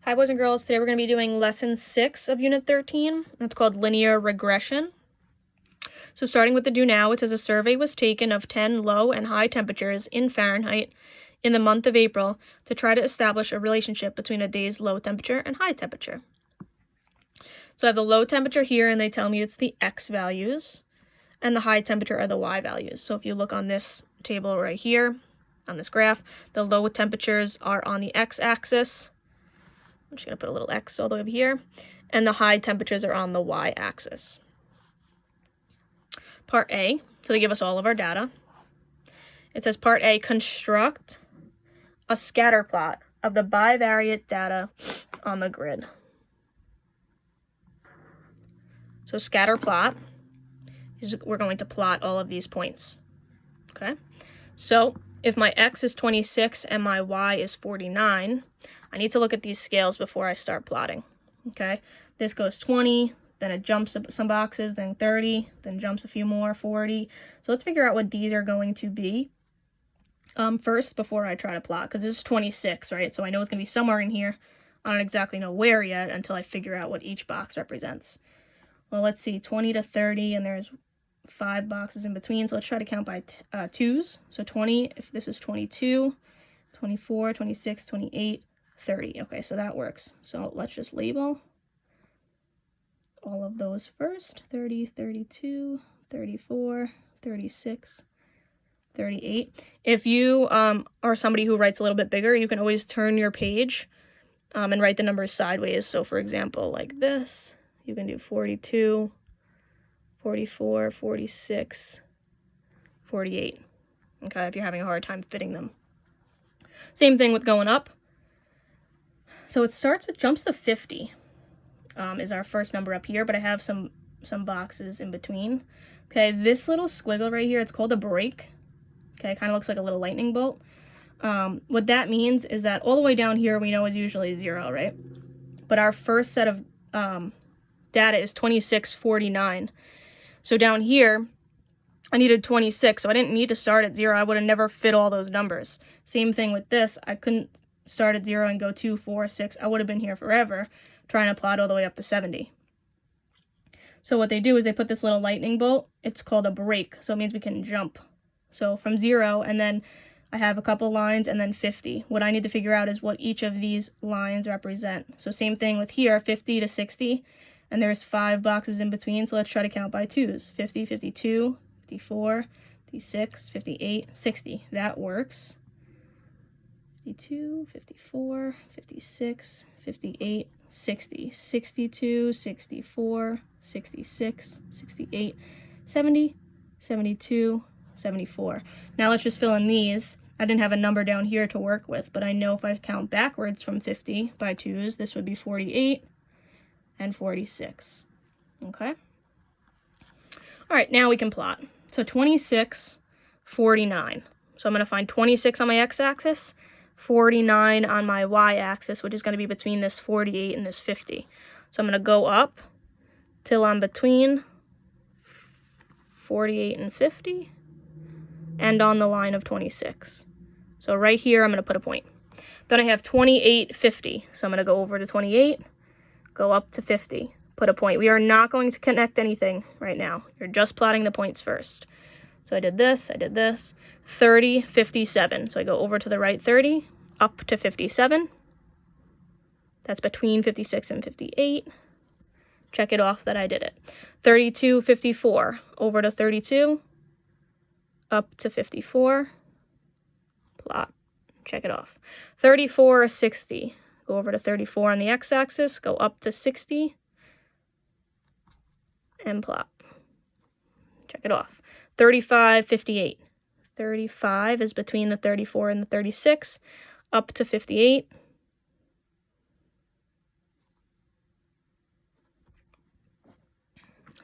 Hi boys and girls, today we're going to be doing lesson 6 of unit 13. It's called linear regression. So starting with the do now, it says a survey was taken of 10 low and high temperatures in Fahrenheit in the month of April to try to establish a relationship between a day's low temperature and high temperature. So I have the low temperature here and they tell me it's the X values and the high temperature are the Y values. So if you look on this table right here, on this graph, the low temperatures are on the X axis. I'm just going to put a little X all the way over here. And the high temperatures are on the Y axis. Part A, so they give us all of our data. It says Part A, construct a scatter plot of the bivariate data on the grid. So scatter plot is we're going to plot all of these points. Okay? So if my X is 26 and my Y is 49, I need to look at these scales before I start plotting. Okay, this goes 20, then it jumps some boxes, then 30, then jumps a few more, 40. So let's figure out what these are going to be first before I try to plot, because this is 26, right? So I know it's going to be somewhere in here. I don't exactly know where yet until I figure out what each box represents. Well, let's see, 20 to 30, and there's 5 boxes in between. So let's try to count by twos. So 20, if this is 22, 24, 26, 28, 30. Okay, so that works. So let's just label all of those first. 30, 32, 34, 36, 38. If you are somebody who writes a little bit bigger, you can always turn your page and write the numbers sideways. So for example, like this, you can do 42, 44, 46, 48. Okay, if you're having a hard time fitting them. Same thing with going up. So it starts with jumps to 50 is our first number up here, but I have some boxes in between. Okay, this little squiggle right here, it's called a break. Okay, it kind of looks like a little lightning bolt. What that means is that all the way down here we know is usually 0, right? But our first set of data is 2649. So down here, I needed 26, so I didn't need to start at 0. I would have never fit all those numbers. Same thing with this. I couldn't start at 0 and go 2, 4, 6. I would have been here forever trying to plot all the way up to 70. So what they do is they put this little lightning bolt. It's called a break, so it means we can jump. So from 0, and then I have a couple lines, and then 50. What I need to figure out is what each of these lines represent. So same thing with here, 50 to 60, and there's 5 boxes in between, so let's try to count by twos. 50, 52, 54, 56, 58, 60. That works. 52, 54, 56, 58, 60, 62, 64, 66, 68, 70, 72, 74. Now let's just fill in these. I didn't have a number down here to work with, but I know if I count backwards from 50 by twos, this would be 48 and 46. Okay? All right, now we can plot. So 26, 49. So I'm going to find 26 on my x-axis, 49 on my y-axis, which is going to be between this 48 and this 50. So I'm going to go up till I'm between 48 and 50 and on the line of 26. So right here, I'm going to put a point. Then I have 28, 50. So I'm going to go over to 28, go up to 50, put a point. We are not going to connect anything right now. You're just plotting the points first. So I did this, 30, 57. So I go over to the right 30, up to 57. That's between 56 and 58. Check it off that I did it. 32, 54, over to 32, up to 54. Plot, check it off. 34, 60, go over to 34 on the x-axis, go up to 60, and plot. Check it off. 35, 58. 35 is between the 34 and the 36, up to 58.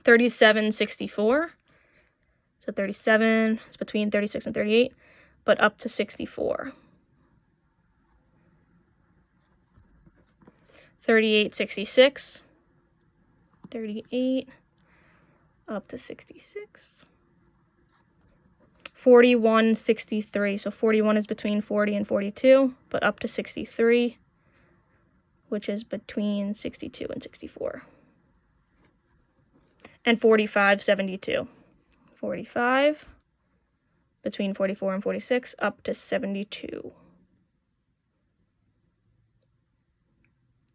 $37, 64. So 37 is between 36 and 38, but up to 64. 38, 66. 38 up to 66. 41, 63. So 41 is between 40 and 42, but up to 63. which is between 62 and 64. And 45, 72. 45, between 44 and 46, up to 72.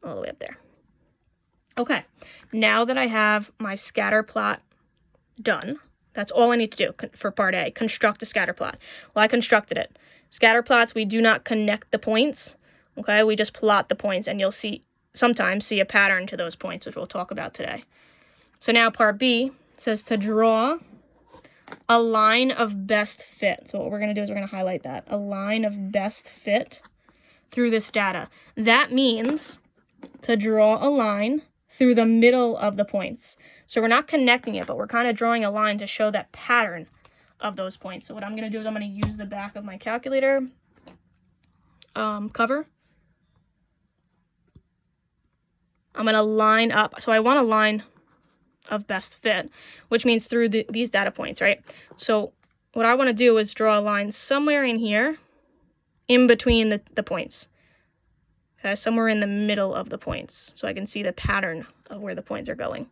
All the way up there. Okay, now that I have my scatter plot done, that's all I need to do for part A, construct a scatter plot. Well, I constructed it. Scatter plots, we do not connect the points, okay? We just plot the points, and you'll sometimes see a pattern to those points, which we'll talk about today. So now part B says to draw a line of best fit. So what we're going to do is we're going to highlight that. A line of best fit through this data. That means to draw a line through the middle of the points. So we're not connecting it, but we're kind of drawing a line to show that pattern of those points. So what I'm going to do is I'm going to use the back of my calculator cover. I'm going to line up. So I want a line of best fit, which means through these data points, right? So what I want to do is draw a line somewhere in here, in between the points. Okay, somewhere in the middle of the points, so I can see the pattern of where the points are going.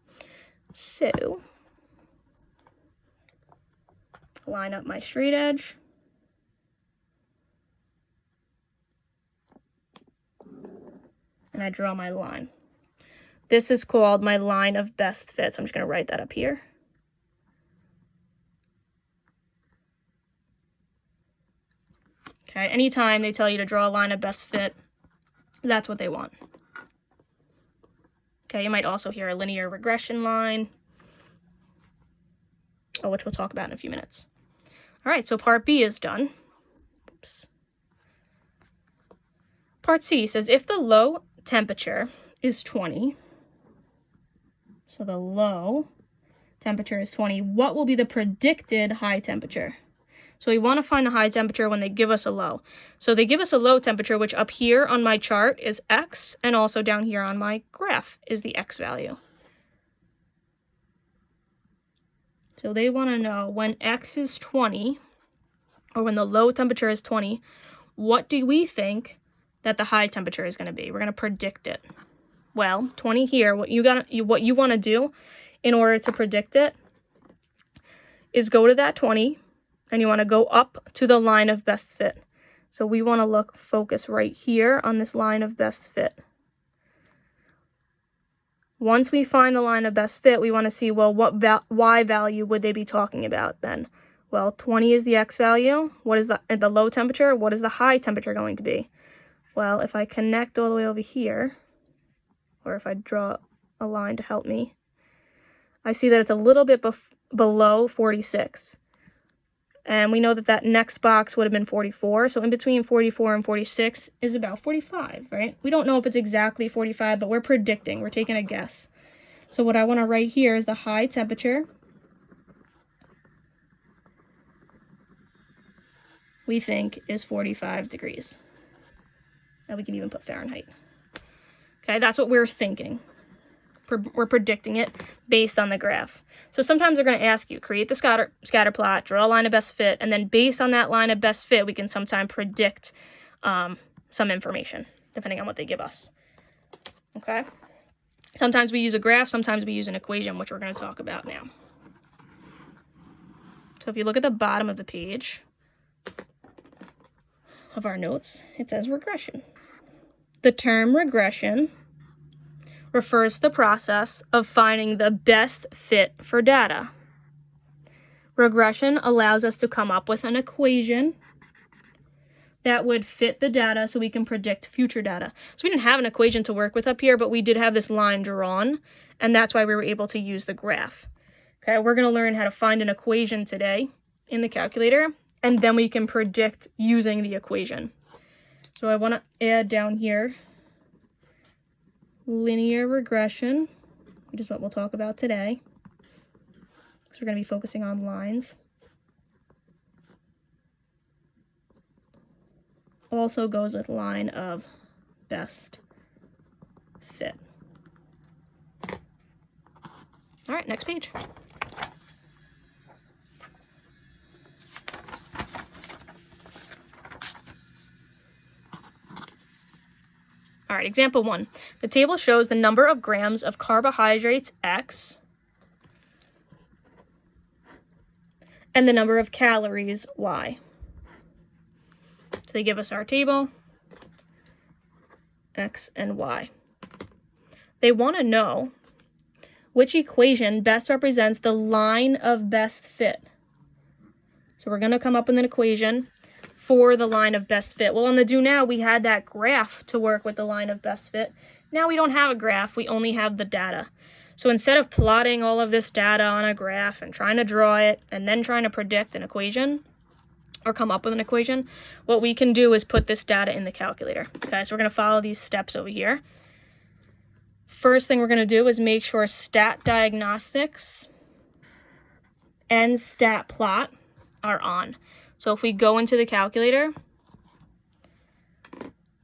So, line up my straight edge. And I draw my line. This is called my line of best fit, so I'm just going to write that up here. Okay, anytime they tell you to draw a line of best fit, that's what they want. Okay, you might also hear a linear regression line, which we'll talk about in a few minutes. All right, so part B is done. Oops. Part C says if the low temperature is 20, so the low temperature is 20, what will be the predicted high temperature? So we want to find the high temperature when they give us a low. So they give us a low temperature, which up here on my chart is X, and also down here on my graph is the X value. So they want to know when X is 20, or when the low temperature is 20, what do we think that the high temperature is going to be? We're going to predict it. Well, 20 here, what you want to do in order to predict it is go to that 20, and you want to go up to the line of best fit. So we want to focus right here on this line of best fit. Once we find the line of best fit, we want to see, well, what Y value would they be talking about then? Well, 20 is the X value. What is at the low temperature? What is the high temperature going to be? Well, if I connect all the way over here, or if I draw a line to help me, I see that it's a little bit below 46. And we know that that next box would have been 44. So in between 44 and 46 is about 45, right? We don't know if it's exactly 45, but we're predicting. We're taking a guess. So what I want to write here is the high temperature. We think is 45 degrees. And we can even put Fahrenheit. Okay, that's what we're thinking. We're predicting it based on the graph. So sometimes they're going to ask you, create the scatter plot, draw a line of best fit, and then based on that line of best fit, we can sometimes predict some information, depending on what they give us. Okay? Sometimes we use a graph, sometimes we use an equation, which we're going to talk about now. So if you look at the bottom of the page of our notes, it says regression. The term regression refers to the process of finding the best fit for data. Regression allows us to come up with an equation that would fit the data so we can predict future data. So we didn't have an equation to work with up here, but we did have this line drawn, and that's why we were able to use the graph. Okay, we're going to learn how to find an equation today in the calculator, and then we can predict using the equation. So I want to add down here linear regression, which is what we'll talk about today, because we're going to be focusing on lines. Also goes with line of best fit. All right, next page. All right, example 1. The table shows the number of grams of carbohydrates, X, and the number of calories, Y. So they give us our table, X and Y. They want to know which equation best represents the line of best fit. So we're going to come up with an equation for the line of best fit. Well, on the do now, we had that graph to work with the line of best fit. Now we don't have a graph, we only have the data. So instead of plotting all of this data on a graph and trying to draw it and then trying to predict an equation or come up with an equation, what we can do is put this data in the calculator. Okay, so we're going to follow these steps over here. First thing we're going to do is make sure stat diagnostics and stat plot are on. So if we go into the calculator,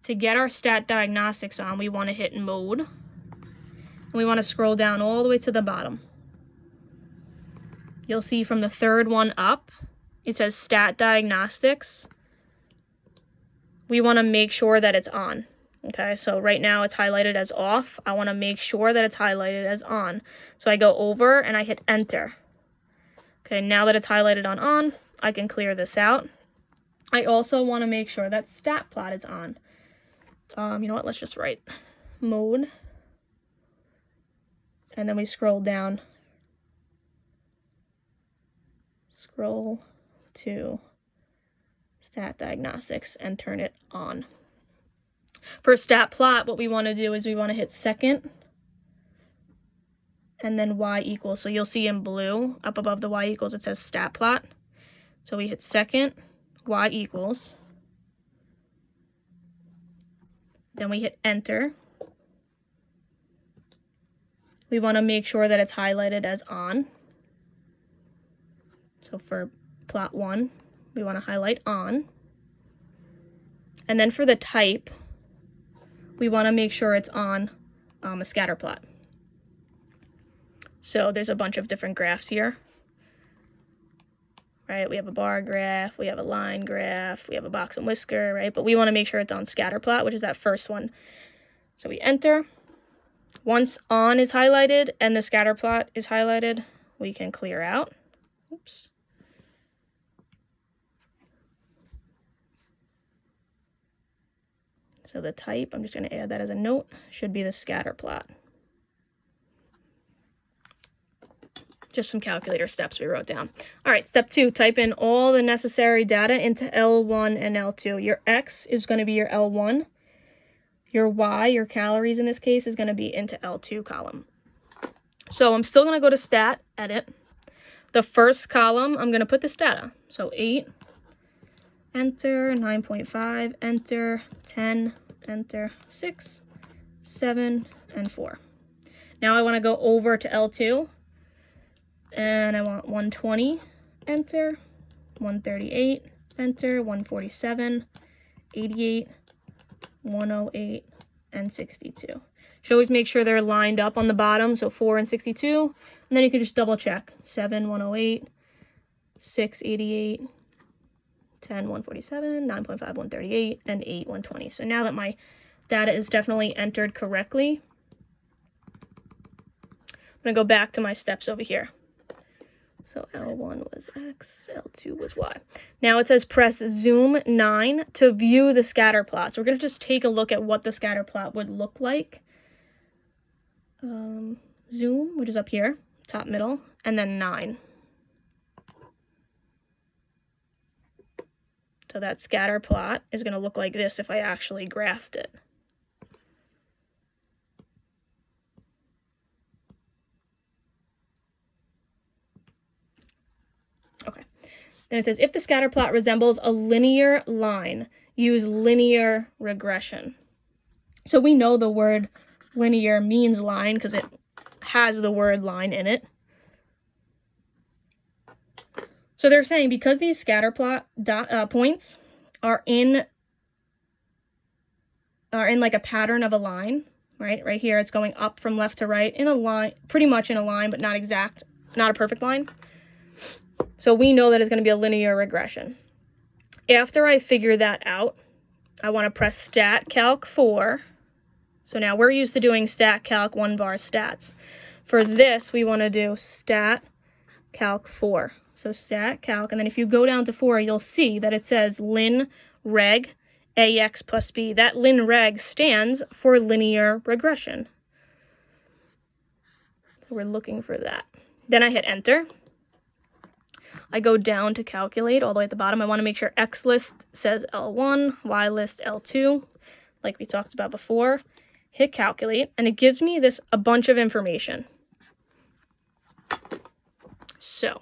to get our stat diagnostics on, we want to hit mode. And we want to scroll down all the way to the bottom. You'll see from the third one up, it says stat diagnostics. We want to make sure that it's on. Okay, so right now it's highlighted as off. I want to make sure that it's highlighted as on. So I go over and I hit enter. Okay, now that it's highlighted on, I can clear this out. I also want to make sure that stat plot is on. You know what, let's just write mode. And then we scroll down. Scroll to stat diagnostics and turn it on. For stat plot, what we want to do is we want to hit second and then Y equals. So you'll see in blue up above the Y equals, it says stat plot. So we hit second, Y equals. Then we hit enter. We want to make sure that it's highlighted as on. So for plot 1, we want to highlight on. And then for the type, we want to make sure it's on a scatter plot. So there's a bunch of different graphs here. Right, we have a bar graph, we have a line graph, we have a box and whisker, right? But we want to make sure it's on scatter plot, which is that first one. So we enter. Once on is highlighted and the scatter plot is highlighted, we can clear out. Oops. So the type, I'm just going to add that as a note, should be the scatter plot. Just some calculator steps we wrote down. All right, step 2, type in all the necessary data into L1 and L2. Your X is going to be your L1. Your Y, your calories in this case, is going to be into L2 column. So I'm still going to go to stat, edit. The first column, I'm going to put this data. So 8, enter, 9.5, enter, 10, enter, 6, 7, and 4. Now I want to go over to L2. And I want 120, enter, 138, enter, 147, 88, 108, and 62. Should always make sure they're lined up on the bottom, so 4 and 62, and then you can just double check. 7, 108, 6, 88, 10, 147, 9.5, 138, and 8, 120. So now that my data is definitely entered correctly, I'm going to go back to my steps over here. So L1 was X, L2 was Y. Now it says press zoom 9 to view the scatter plot. So we're going to just take a look at what the scatter plot would look like. Zoom, which is up here, top middle, and then 9. So that scatter plot is going to look like this if I actually graphed it. Okay, then it says, if the scatter plot resembles a linear line, use linear regression. So we know the word linear means line because it has the word line in it. So they're saying because these scatter plot points are in like a pattern of a line, right? Right here, it's going up from left to right in a line, pretty much in a line, but not exact, not a perfect line. So we know that it's going to be a linear regression. After I figure that out, I want to press stat calc 4 So now we're used to doing stat calc 1 bar stats. For this, we want to do stat calc 4. So stat calc, and then if you go down to 4, you'll see that it says lin reg ax plus b. That lin reg stands for linear regression. So we're looking for that. Then I hit enter. I go down to calculate all the way at the bottom. I want to make sure X list says L1, Y list L2, like we talked about before. Hit calculate, and it gives me a bunch of information. So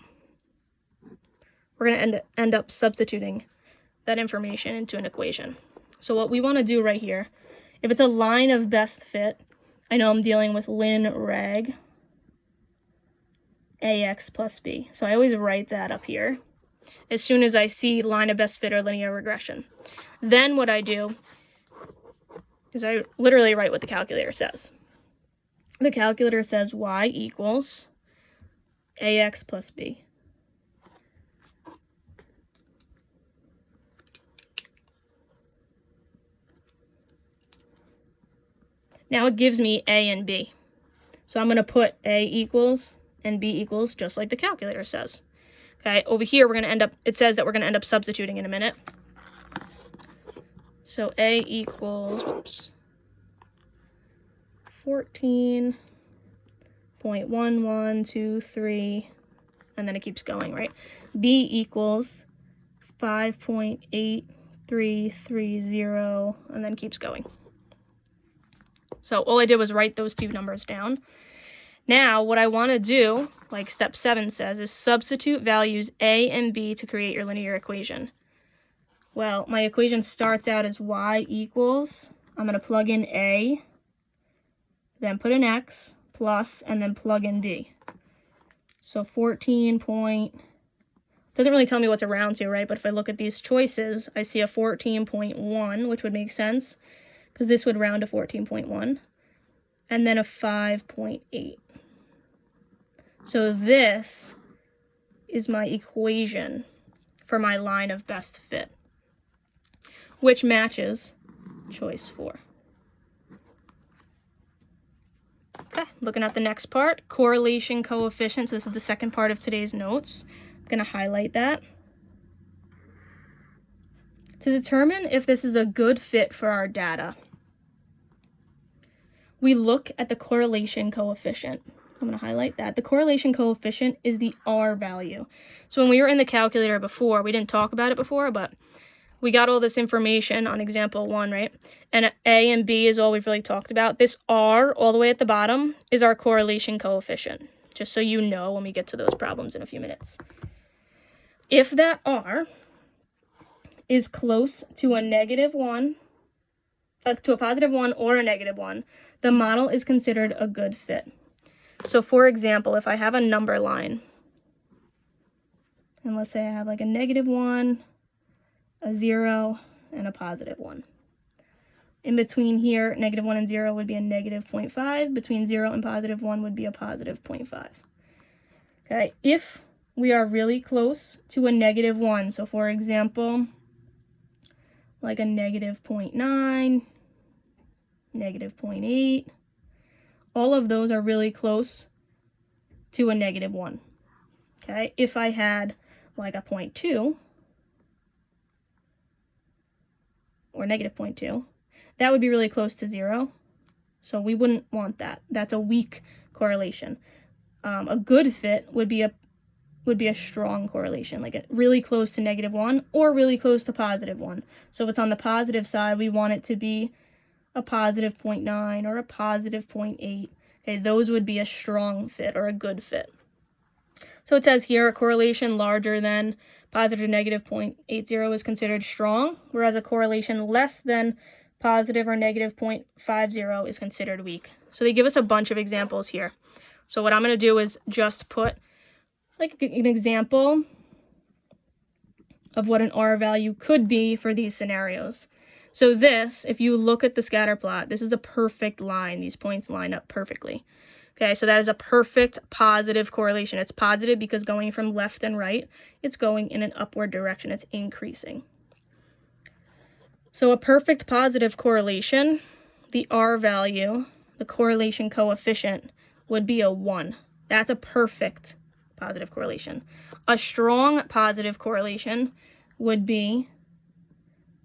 we're going to end up substituting that information into an equation. So what we want to do right here, if it's a line of best fit, I know I'm dealing with lin reg ax plus b. So I always write that up here as soon as I see line of best fit or linear regression. Then what I do is I literally write what the calculator says. The calculator says y equals ax plus b. Now it gives me a and b. So I'm going to put a equals and b equals just like the calculator says. Okay, over here we're going to it says that we're going to end up substituting in a minute. So a equals, 14.1123, and then it keeps going, right? B equals 5.8330, and then keeps going. So all I did was write those two numbers down. Now, what I want to do, like step 7 says, is substitute values a and b to create your linear equation. Well, my equation starts out as y equals, I'm going to plug in a, then put an x, plus, and then plug in b. So 14 point, doesn't really tell me what to round to, right? But if I look at these choices, I see a 14.1, which would make sense, because this would round to 14.1, and then a 5.8. So this is my equation for my line of best fit, which matches choice 4. Okay, looking at the next part, correlation coefficients. This is the second part of today's notes. I'm going to highlight that. To determine if this is a good fit for our data, we look at the correlation coefficient. I'm going to highlight that. The correlation coefficient is the R value. So when we were in the calculator before, we didn't talk about it before, but we got all this information on example 1, right? And A and B is all we've really talked about. This R all the way at the bottom is our correlation coefficient, just so you know when we get to those problems in a few minutes. If that R is close to a negative 1, to a positive 1 or a negative 1, the model is considered a good fit. So for example, if I have a number line, and let's say I have like a negative 1, a 0, and a positive 1. In between here, negative 1 and 0 would be a negative 0.5. Between 0 and positive 1 would be a positive 0.5. Okay, if we are really close to a negative 1, so for example, like a negative 0.9, negative 0.8, all of those are really close to a negative 1. Okay, if I had like a 0.2 or negative 0.2, that would be really close to 0. So we wouldn't want that. That's a weak correlation. A good fit would be a strong correlation, like really close to negative 1 or really close to positive 1. So if it's on the positive side, we want it to be a positive 0.9 or a positive 0.8. Okay, those would be a strong fit or a good fit. So it says here a correlation larger than positive to negative 0.80 is considered strong, whereas a correlation less than positive or negative 0.50 is considered weak. So they give us a bunch of examples here. So what I'm going to do is just put like an example of what an R value could be for these scenarios. So this, if you look at the scatter plot, this is a perfect line. These points line up perfectly. Okay, so that is a perfect positive correlation. It's positive because going from left and right, it's going in an upward direction. It's increasing. So a perfect positive correlation, the R value, the correlation coefficient, would be a 1. That's a perfect positive correlation. A strong positive correlation would be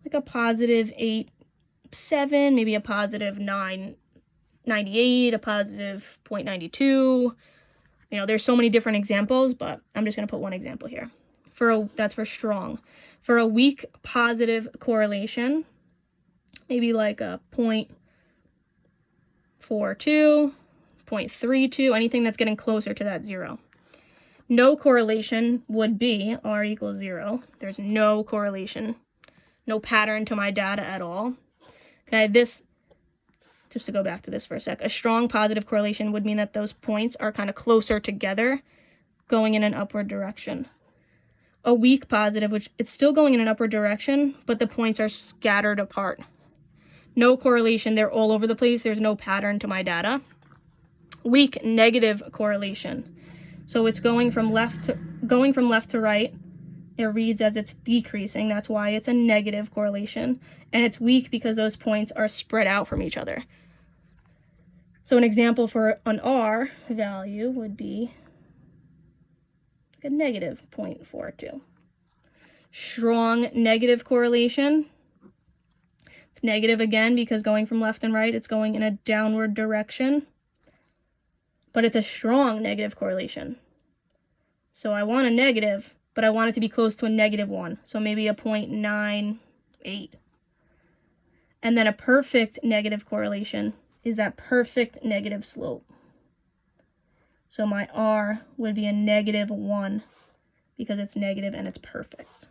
like a positive 8.7, maybe a positive 9.98, a positive 0.92. There's so many different examples, but I'm just going to put one example here. That's for strong. For a weak positive correlation, maybe like a 0.42, 0.32, anything that's getting closer to that 0. No correlation would be R equals 0. There's no correlation, no pattern to my data at all. Okay, just to go back to this for a sec, a strong positive correlation would mean that those points are kind of closer together, going in an upward direction. A weak positive, which it's still going in an upward direction, but the points are scattered apart. No correlation, they're all over the place. There's no pattern to my data. Weak negative correlation. So it's going from left to right. It reads as it's decreasing. That's why it's a negative correlation. And it's weak because those points are spread out from each other. So an example for an R value would be a negative 0.42. Strong negative correlation. It's negative again because going from left and right, it's going in a downward direction. But it's a strong negative correlation. So I want a negative, but I want it to be close to a -1. So maybe a 0.98. And then a perfect negative correlation is that perfect negative slope. So my R would be a -1 because it's negative and it's perfect.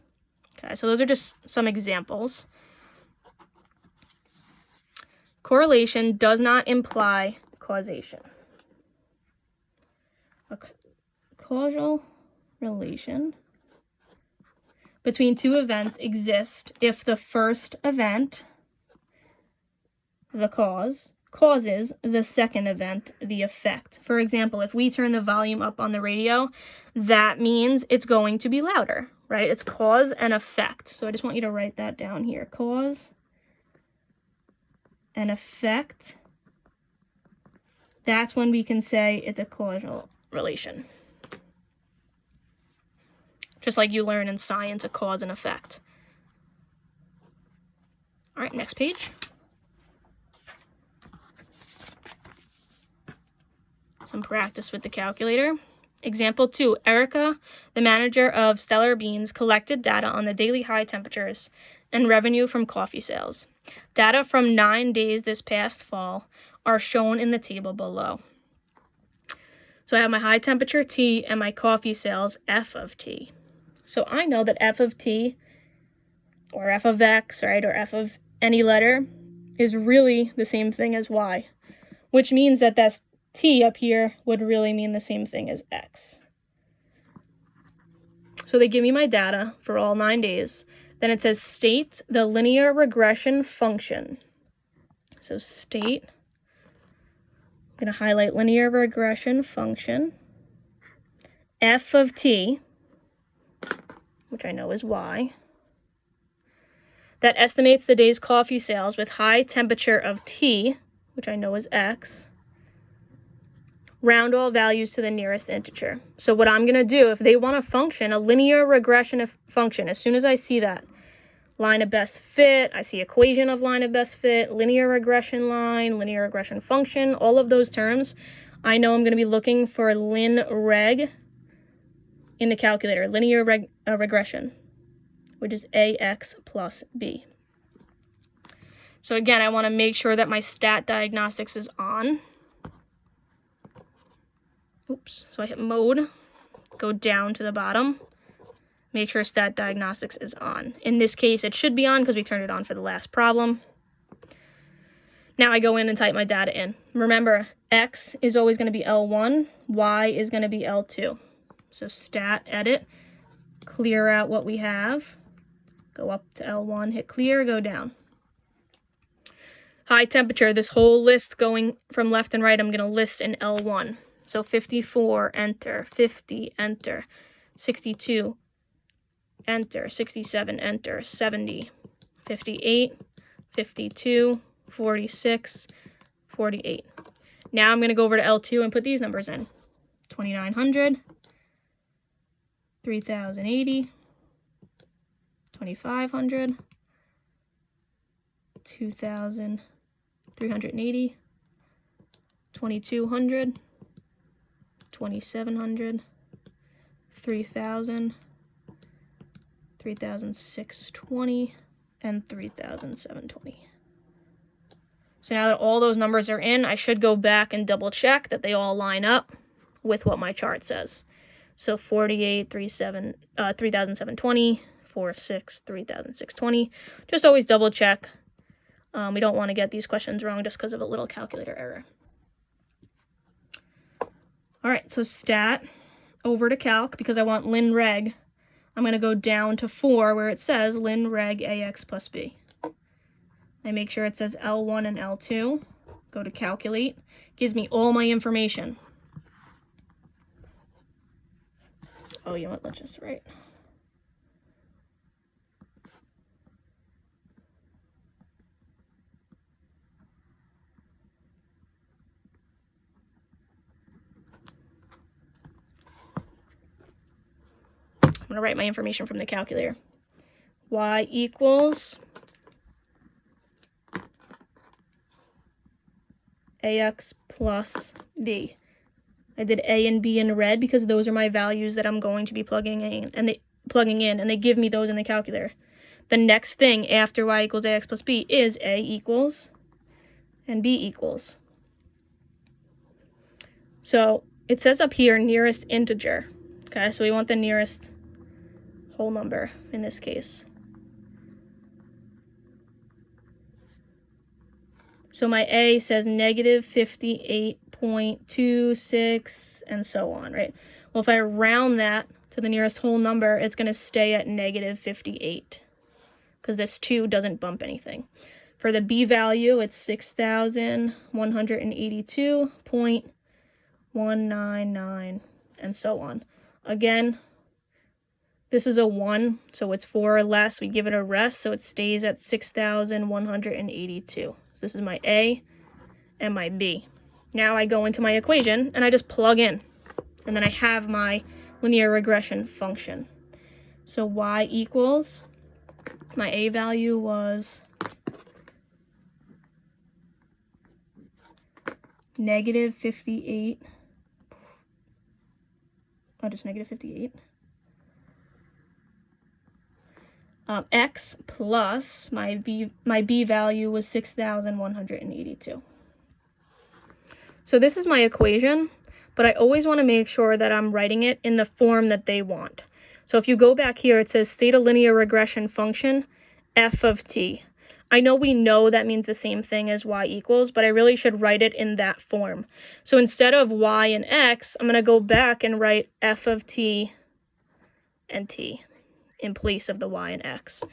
Okay, so those are just some examples. Correlation does not imply causation. A causal relation between two events exists if the first event, the cause, causes the second event, the effect. For example, if we turn the volume up on the radio, that means it's going to be louder, right? It's cause and effect. So I just want you to write that down here. Cause and effect. That's when we can say it's a causal relation. Just like you learn in science, a cause and effect. All right, next page. Some practice with the calculator. Example 2, Erica, the manager of Stellar Beans, collected data on the daily high temperatures and revenue from coffee sales. Data from 9 days this past fall are shown in the table below. So I have my high temperature T and my coffee sales F of T. So I know that F of T, or F of X, right, or F of any letter, is really the same thing as Y, which means that that's T up here would really mean the same thing as X. So they give me my data for all 9 days. Then it says state the linear regression function. So state, I'm going to highlight linear regression function, F of T, which I know is Y, that estimates the day's coffee sales with high temperature of T, which I know is X, round all values to the nearest integer. So what I'm going to do, if they want a function, a linear regression function, as soon as I see that, line of best fit, I see equation of line of best fit, linear regression line, linear regression function, all of those terms, I know I'm going to be looking for lin reg in the calculator, linear regression, which is AX plus B. So again, I want to make sure that my stat diagnostics is on. Oops, so I hit mode, go down to the bottom, make sure stat diagnostics is on. In this case, it should be on because we turned it on for the last problem. Now I go in and type my data in. Remember, X is always going to be L1, Y is going to be L2. So stat edit, clear out what we have, go up to L1, hit clear, go down. High temperature, this whole list going from left and right, I'm going to list in L1. So 54, enter, 50, enter, 62, enter, 67, enter, 70, 58, 52, 46, 48. Now I'm going to go over to L2 and put these numbers in. 2,900, 3,080, 2,500, 2,380, 2,200, 2,700, 3,000, 3,620, and 3,720. So now that all those numbers are in, I should go back and double check that they all line up with what my chart says. So 48, 3,720, 46, 3,620. Just always double check. We don't want to get these questions wrong just because of a little calculator error. All right, so stat over to calc, because I want lin reg. I'm going to go down to 4 where it says lin reg ax plus b. I make sure it says L1 and L2. Go to calculate. Gives me all my information. Oh, you know what? Let's just write. I'm going to write my information from the calculator. Y equals ax plus b. I did a and b in red because those are my values that I'm going to be plugging in, and they give me those in the calculator. The next thing after y equals ax plus b is a equals and b equals. So it says up here nearest integer. Okay, so we want the nearest whole number in this case. So my a says negative 58.26 and so on, right? Well, if I round that to the nearest whole number, it's going to stay at negative 58 because this 2 doesn't bump anything. For the b value, it's 6,182.199 and so on. Again, this is a 1, so it's 4 or less. We give it a rest, so it stays at 6,182. This is my A and my B. Now I go into my equation and I just plug in. And then I have my linear regression function. So y equals, my A value was negative 58. Oh, just negative 58. X plus my B value was 6,182. So this is my equation, but I always want to make sure that I'm writing it in the form that they want. So if you go back here, it says state a linear regression function, f of t. I know we know that means the same thing as y equals, but I really should write it in that form. So instead of y and x, I'm going to go back and write f of t and t in place of the y and x.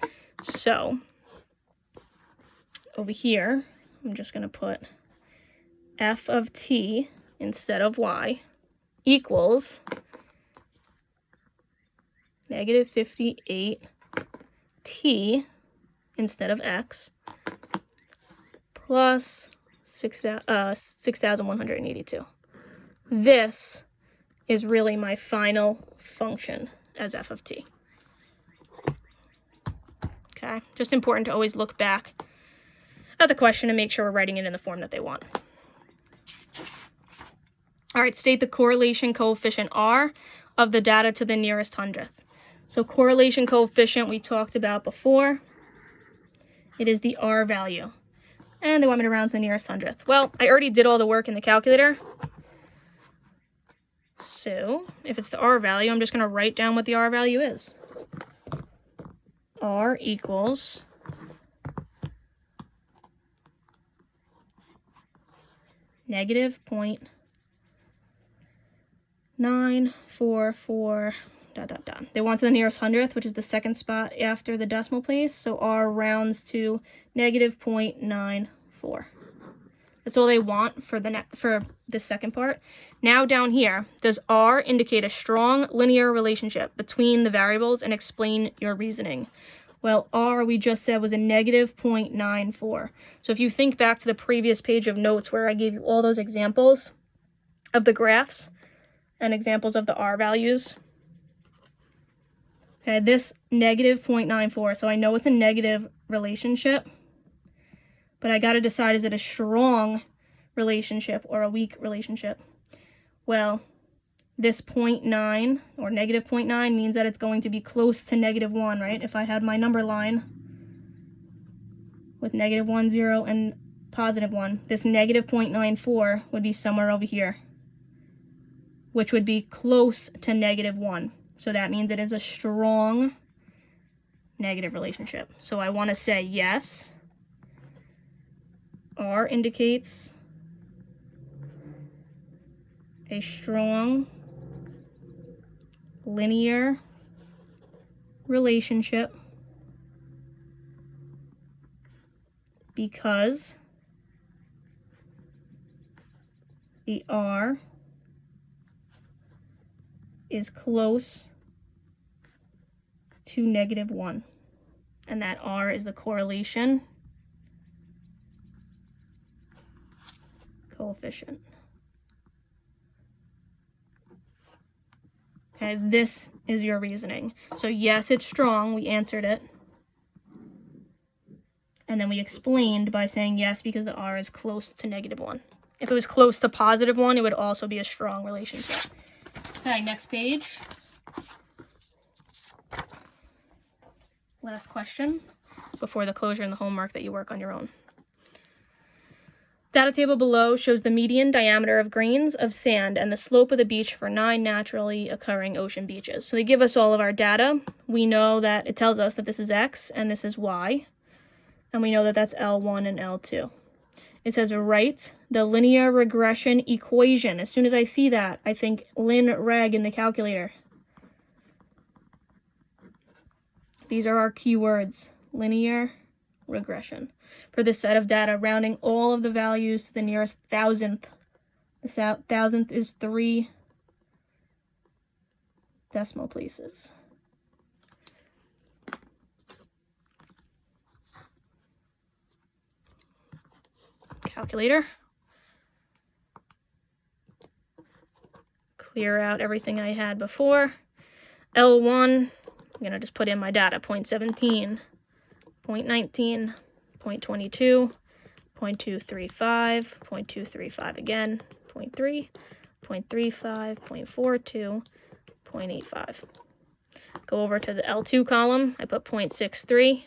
So over here, I'm just going to put f of t instead of y equals negative 58 t instead of x plus 6,182. This is really my final function as f of t. Okay, just important to always look back at the question and make sure we're writing it in the form that they want. All right, state the correlation coefficient R of the data to the nearest hundredth. So correlation coefficient we talked about before. It is the R value. And they want me to round to the nearest hundredth. Well, I already did all the work in the calculator. So if it's the R value, I'm just going to write down what the R value is. R equals negative 0.944 ... They want to the nearest hundredth, which is the second spot after the decimal place. So R rounds to negative 0.94. That's all they want for the second part. Now down here, does R indicate a strong linear relationship between the variables and explain your reasoning? Well, R we just said was a negative 0.94. So if you think back to the previous page of notes where I gave you all those examples of the graphs and examples of the R values, okay, this negative 0.94, so I know it's a negative relationship, but I got to decide, is it a strong relationship or a weak relationship? Well, this 0.9 or negative 0.9 means that it's going to be close to -1, right? If I had my number line with -1, 0, and +1, this negative 0.94 would be somewhere over here, which would be close to -1. So that means it is a strong negative relationship. So I want to say yes. R indicates a strong linear relationship because the R is close to -1, and that R is the correlation coefficient. Okay, this is your reasoning. So yes, it's strong, we answered it. And then we explained by saying yes because the R is close to -1. If it was close to +1, it would also be a strong relationship. Okay, next page. Last question before the closure and the homework that you work on your own. Data table below shows the median diameter of grains of sand and the slope of the beach for 9 naturally occurring ocean beaches. So they give us all of our data. We know that it tells us that this is X and this is Y. And we know that that's L1 and L2. It says write the linear regression equation. As soon as I see that, I think lin reg in the calculator. These are our keywords, linear regression. For this set of data, rounding all of the values to the nearest thousandth. This thousandth is 3 decimal places. Calculator. Clear out everything I had before. L1, I'm going to just put in my data, 0.17, 0.19, 0.22, 0.235, 0.235 again, 0.3, 0.35, 0.42, 0.85. Go over to the L2 column. I put 0.63,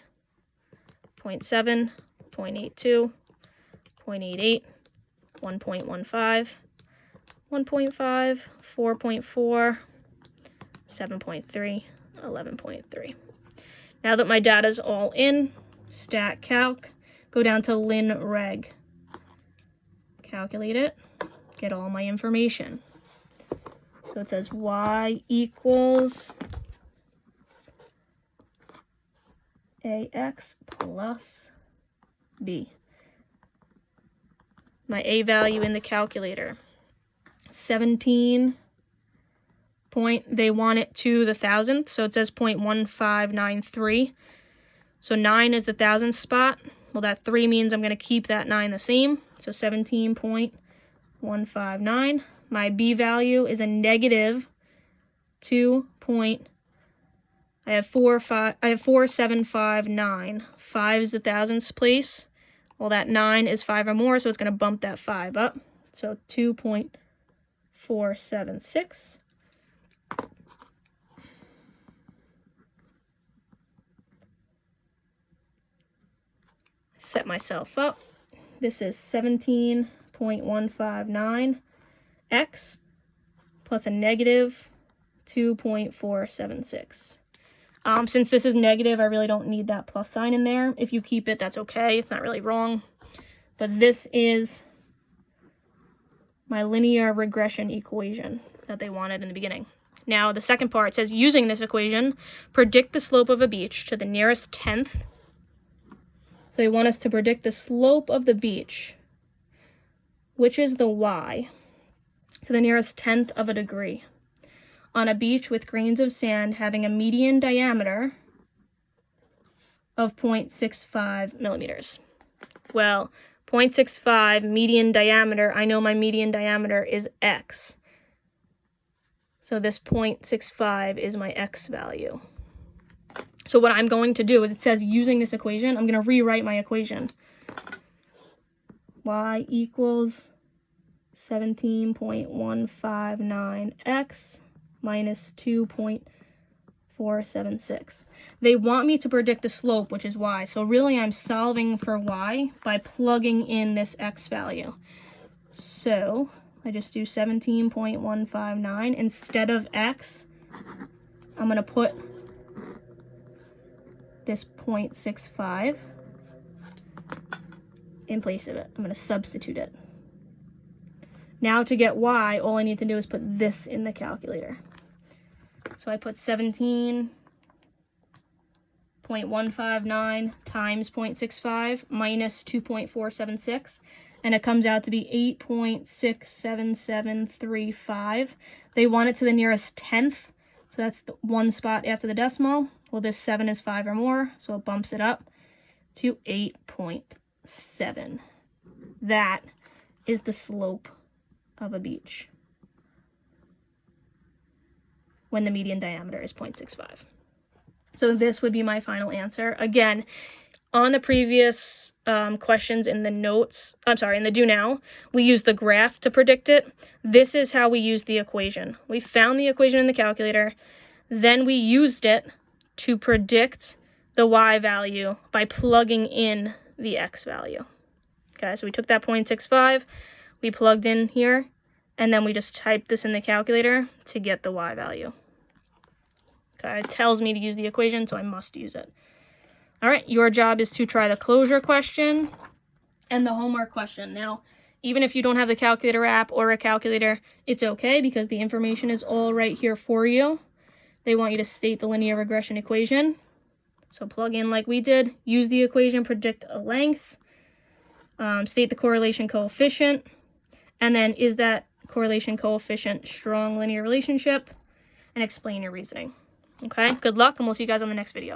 0.7, 0.82, 0.88, 1.15, 1.5, 4.4, 7.3, 11.3. Now that my data's all in, stat calc, go down to lin reg. Calculate it, get all my information. So it says y equals ax plus b. My a value in the calculator, 17 point, they want it to the thousandth, so it says 0.1593. So 9 is the thousandth spot. Well, that 3 means I'm going to keep that 9 the same. So 17.159. My b value is a negative 2. I have 4759. 5 is the thousandths place. Well, that 9 is 5 or more, so it's going to bump that 5 up. So 2.476. Set myself up. This is 17.159 x plus a negative 2.476. Since this is negative, I really don't need that plus sign in there. If you keep it, that's okay. It's not really wrong. But this is my linear regression equation that they wanted in the beginning. Now, the second part says, using this equation, predict the slope of a beach to the nearest tenth. So they want us to predict the slope of the beach, which is the y, to the nearest tenth of a degree, on a beach with grains of sand having a median diameter of 0.65 millimeters. Well, 0.65 median diameter, I know my median diameter is x. So this 0.65 is my x value. So what I'm going to do is, it says using this equation, I'm going to rewrite my equation. Y equals 17.159x minus 2.476. They want me to predict the slope, which is y. So really I'm solving for y by plugging in this x value. So I just do 17.159. Instead of x, I'm going to put this 0.65 in place of it. I'm going to substitute it. Now to get y, all I need to do is put this in the calculator. So I put 17.159 times 0.65 minus 2.476, and it comes out to be 8.67735. They want it to the nearest tenth, so that's the one spot after the decimal. Well, this 7 is 5 or more, so it bumps it up to 8.7. That is the slope of a beach when the median diameter is 0.65. So this would be my final answer. Again, on the previous questions in the notes, in the do now, we used the graph to predict it. This is how we use the equation. We found the equation in the calculator, then we used it to predict the y value by plugging in the x value. Okay, so we took that 0.65, we plugged in here, and then we just typed this in the calculator to get the y value. Okay, it tells me to use the equation, so I must use it. All right, your job is to try the closure question and the homework question. Now, even if you don't have the calculator app or a calculator, it's okay because the information is all right here for you. They want you to state the linear regression equation. So plug in like we did, use the equation, predict a length, state the correlation coefficient, and then is that correlation coefficient strong linear relationship, and explain your reasoning. Okay, good luck, and we'll see you guys on the next video.